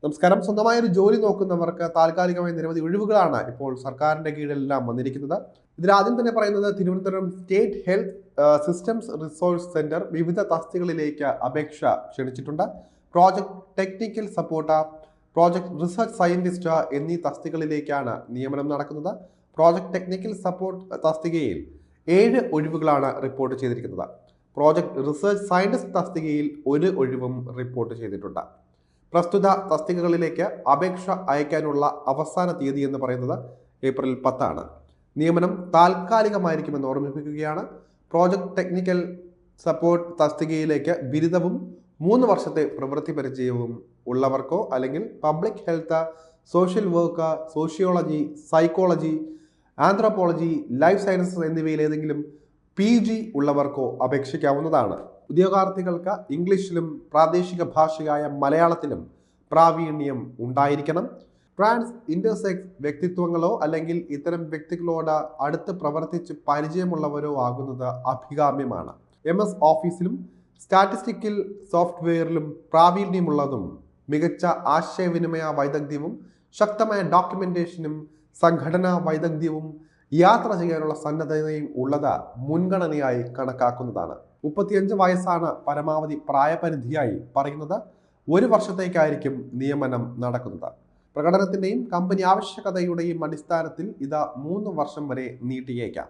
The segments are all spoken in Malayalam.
നമസ്കാരം. സ്വന്തമായ ഒരു ജോലി നോക്കുന്നവർക്ക് താൽക്കാലികമായി നിരവധി ഒഴിവുകളാണ് ഇപ്പോൾ സർക്കാരിന്റെ കീഴിലെല്ലാം വന്നിരിക്കുന്നത്. ഇതിൽ ആദ്യം തന്നെ പറയുന്നത് Thiruvananthapuram state health systems resource centre വിവിധ തസ്തികകളിലേക്ക് അപേക്ഷ ക്ഷണിച്ചിട്ടുണ്ട്. Project technical support, project research scientist എന്നീ തസ്തികകളിലേക്കാണ് നിയമനം നടക്കുന്നത്. പ്രോജക്ട് ടെക്നിക്കൽ സപ്പോർട്ട് തസ്തികയിൽ 7 ഒഴിവുകളാണ് റിപ്പോർട്ട് ചെയ്തിരിക്കുന്നത്. പ്രോജക്ട് റിസർച്ച് സയന്റിസ്റ്റ് തസ്തികയിൽ 1 ഒഴിവും റിപ്പോർട്ട് ചെയ്തിട്ടുണ്ട്. പ്രസ്തുത തസ്തികകളിലേക്ക് അപേക്ഷ അയക്കാനുള്ള അവസാന തീയതി എന്ന് പറയുന്നത് ഏപ്രിൽ 10 നിയമനം താൽക്കാലികമായിരിക്കുമെന്ന് ഓർമ്മിപ്പിക്കുകയാണ്. പ്രോജക്ട് ടെക്നിക്കൽ സപ്പോർട്ട് തസ്തികയിലേക്ക് ബിരുദവും 3 വർഷത്തെ പ്രവൃത്തി പരിചയവും ഉള്ളവർക്കോ അല്ലെങ്കിൽ public health, social work, sociology, psychology, anthropology, life sciences എന്നിവയിൽ ഏതെങ്കിലും PG ഉള്ളവർക്കോ അപേക്ഷിക്കാവുന്നതാണ്. ഉദ്യോഗാർത്ഥികൾക്ക് ഇംഗ്ലീഷിലും പ്രാദേശിക ഭാഷയായ മലയാളത്തിലും പ്രാവീണ്യം ഉണ്ടായിരിക്കണം. ട്രാൻസ് ഇന്റർസെക്സ് വ്യക്തിത്വങ്ങളോ അല്ലെങ്കിൽ ഇത്തരം വ്യക്തികളോട് അടുത്ത് പ്രവർത്തിച്ച് പരിചയമുള്ളവരോ ആകുന്നത് അഭികാമ്യമാണ്. MS ഓഫീസിലും സ്റ്റാറ്റിസ്റ്റിക്കൽ സോഫ്റ്റ്വെയറിലും പ്രാവീണ്യമുള്ളതും മികച്ച ആശയവിനിമയ വൈദഗ്ധ്യവും ശക്തമായ ഡോക്യുമെന്റേഷനും സംഘടനാ വൈദഗ്ധ്യവും യാത്ര ചെയ്യാനുള്ള സന്നദ്ധതയും ഉള്ളത് മുൻഗണനയായി കണക്കാക്കുന്നതാണ്. 35 വയസ്സാണ് പരമാവധി പ്രായപരിധിയായി പറയുന്നത്. 1 വർഷത്തേക്കായിരിക്കും നിയമനം നടക്കുന്നത്. പ്രകടനത്തിന്റെയും കമ്പനി ആവശ്യകതയുടെയും അടിസ്ഥാനത്തിൽ ഇത് 3 വർഷം വരെ നീട്ടിയേക്കാം.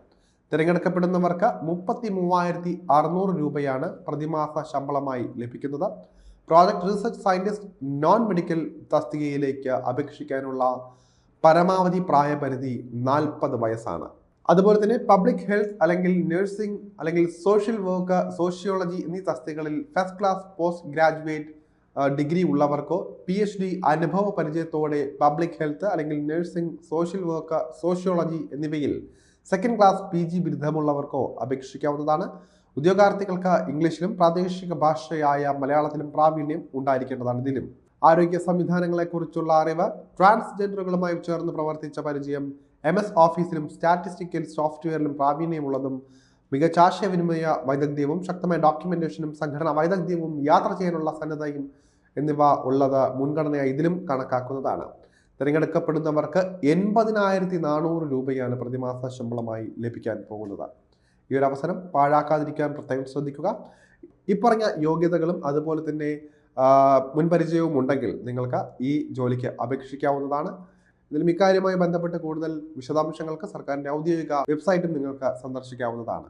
തിരഞ്ഞെടുക്കപ്പെടുന്നവർക്ക് 33,600 രൂപയാണ് പ്രതിമാസ ശമ്പളമായി ലഭിക്കുന്നത്. Project research scientist non medical തസ്തികയിലേക്ക് അപേക്ഷിക്കാനുള്ള പരമാവധി പ്രായപരിധി 40 വയസ്സാണ്. അതുപോലെ തന്നെ പബ്ലിക് ഹെൽത്ത് അല്ലെങ്കിൽ നഴ്സിംഗ് അല്ലെങ്കിൽ സോഷ്യൽ വർക്ക്, സോഷ്യോളജി എന്നീ തസ്തികകളിൽ first class post graduate degree ഉള്ളവർക്കോ PhD അനുഭവ പരിചയത്തോടെ പബ്ലിക് ഹെൽത്ത് അല്ലെങ്കിൽ നഴ്സിംഗ്, സോഷ്യൽ വർക്ക്, സോഷ്യോളജി എന്നിവയിൽ സെക്കൻഡ് ക്ലാസ് PG ബിരുദമുള്ളവർക്കോ അപേക്ഷിക്കാവുന്നതാണ്. ഉദ്യോഗാർത്ഥികൾക്ക് ഇംഗ്ലീഷിലും പ്രാദേശിക ഭാഷയായ മലയാളത്തിലും പ്രാവീണ്യം ഉണ്ടായിരിക്കേണ്ടതാണ്. ഇതിലും ആരോഗ്യ സംവിധാനങ്ങളെക്കുറിച്ചുള്ള അറിവ്, ട്രാൻസ്ജെൻഡറുകളുമായി ചേർന്ന് പ്രവർത്തിച്ച പരിചയം, MS ഓഫീസിലും സ്റ്റാറ്റിസ്റ്റിക്കൽ സോഫ്റ്റ്വെയറിലും പ്രാവീണ്യമുള്ളതും മികച്ച ആശയവിനിമയ വൈദഗ്ധ്യവും ശക്തമായ ഡോക്യുമെന്റേഷനും സംഘടനാ വൈദഗ്ധ്യവും യാത്ര ചെയ്യാനുള്ള സന്നദ്ധയും എന്നിവ ഉള്ളത് മുൻഗണനയായി ഇതിലും കണക്കാക്കുന്നതാണ്. തിരഞ്ഞെടുക്കപ്പെടുന്നവർക്ക് 80,400 രൂപയാണ് പ്രതിമാസ ശമ്പളമായി ലഭിക്കാൻ പോകുന്നത്. ഈ ഒരു അവസരം പാഴാക്കാതിരിക്കാൻ പ്രത്യേകം ശ്രദ്ധിക്കുക. ഈ പറഞ്ഞ യോഗ്യതകളും അതുപോലെ തന്നെ മുൻപരിചയവും ഉണ്ടെങ്കിൽ നിങ്ങൾക്ക് ഈ ജോലിക്ക് അപേക്ഷിക്കാവുന്നതാണ്. ഇതിലും ഇക്കാര്യവുമായി ബന്ധപ്പെട്ട് കൂടുതൽ വിശദാംശങ്ങൾക്ക് സർക്കാരിൻ്റെ ഔദ്യോഗിക വെബ്സൈറ്റും നിങ്ങൾക്ക് സന്ദർശിക്കാവുന്നതാണ്.